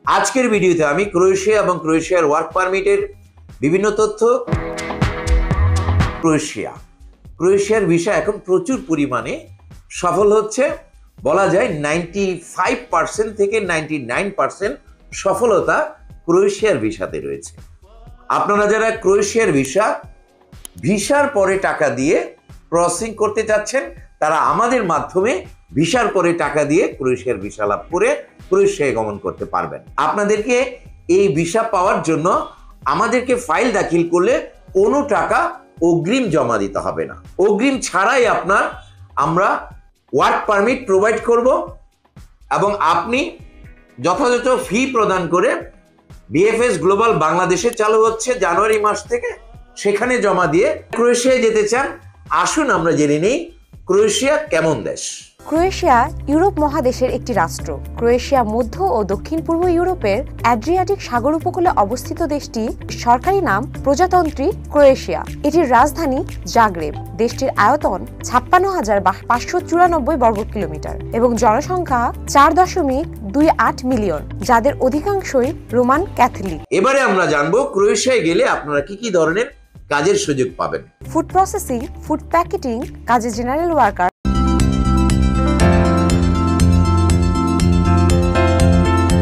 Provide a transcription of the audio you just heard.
আজকের ভিডিওতে আমি ক্রোয়েশিয়া এবং ক্রোয়েশিয়ার ওয়ার্ক পারমিটের বিভিন্ন তথ্য। ক্রোয়েশিয়ার ভিসা এখন প্রচুর পরিমাণে সফল হচ্ছে, বলা যায় 95% থেকে 99% সফলতা ক্রোয়েশিয়ার ভিসাতে রয়েছে। আপনারা যারা ক্রোয়েশিয়ার ভিসার পরে টাকা দিয়ে প্রসেসিং করতে চাচ্ছেন, তারা আমাদের মাধ্যমে ভিসার পরে টাকা দিয়ে ক্রোয়েশিয়ার ভিসা লাভ করে ক্রোয়েশিয়ায় গমন করতে পারবেন। আপনাদেরকে এই ভিসা পাওয়ার জন্য আমাদেরকে ফাইল দাখিল করলে কোনো টাকা অগ্রিম জমা দিতে হবে না। অগ্রিম ছাড়াই আমরা ওয়ার্ক পারমিট প্রোভাইড করব এবং আপনি যথাযথ ফি প্রদান করে বিএফএস গ্লোবাল বাংলাদেশে চালু হচ্ছে জানুয়ারি মাস থেকে, সেখানে জমা দিয়ে ক্রোয়েশিয়ায় যেতে চান। আসুন আমরা জেনে নেই ক্রোয়েশিয়া কেমন দেশ। ক্রোয়েশিয়া ইউরোপ মহাদেশের একটি রাষ্ট্র। ক্রোয়েশিয়া মধ্য ও দক্ষিণ পূর্ব ইউরোপের অ্যাড্রিয়াটিক সাগর উপকূলে অবস্থিত দেশটি। সরকারি নাম প্রজাতন্ত্রী ক্রোয়েশিয়া। এটির রাজধানী জাগ্রেব। দেশটির আয়তন 56,594 বর্গ কিলোমিটার এবং জনসংখ্যা 4.28 মিলিয়ন, যাদের অধিকাংশই রোমান ক্যাথলিক। এবারে আমরা জানবো ক্রোয়েশিয়ায় গেলে আপনারা কি কি ধরনের কাজের সুযোগ পাবেন। ফুড প্রসেসিং, ফুড প্যাকেটিং কাজে জেনারেল ওয়ার্কার,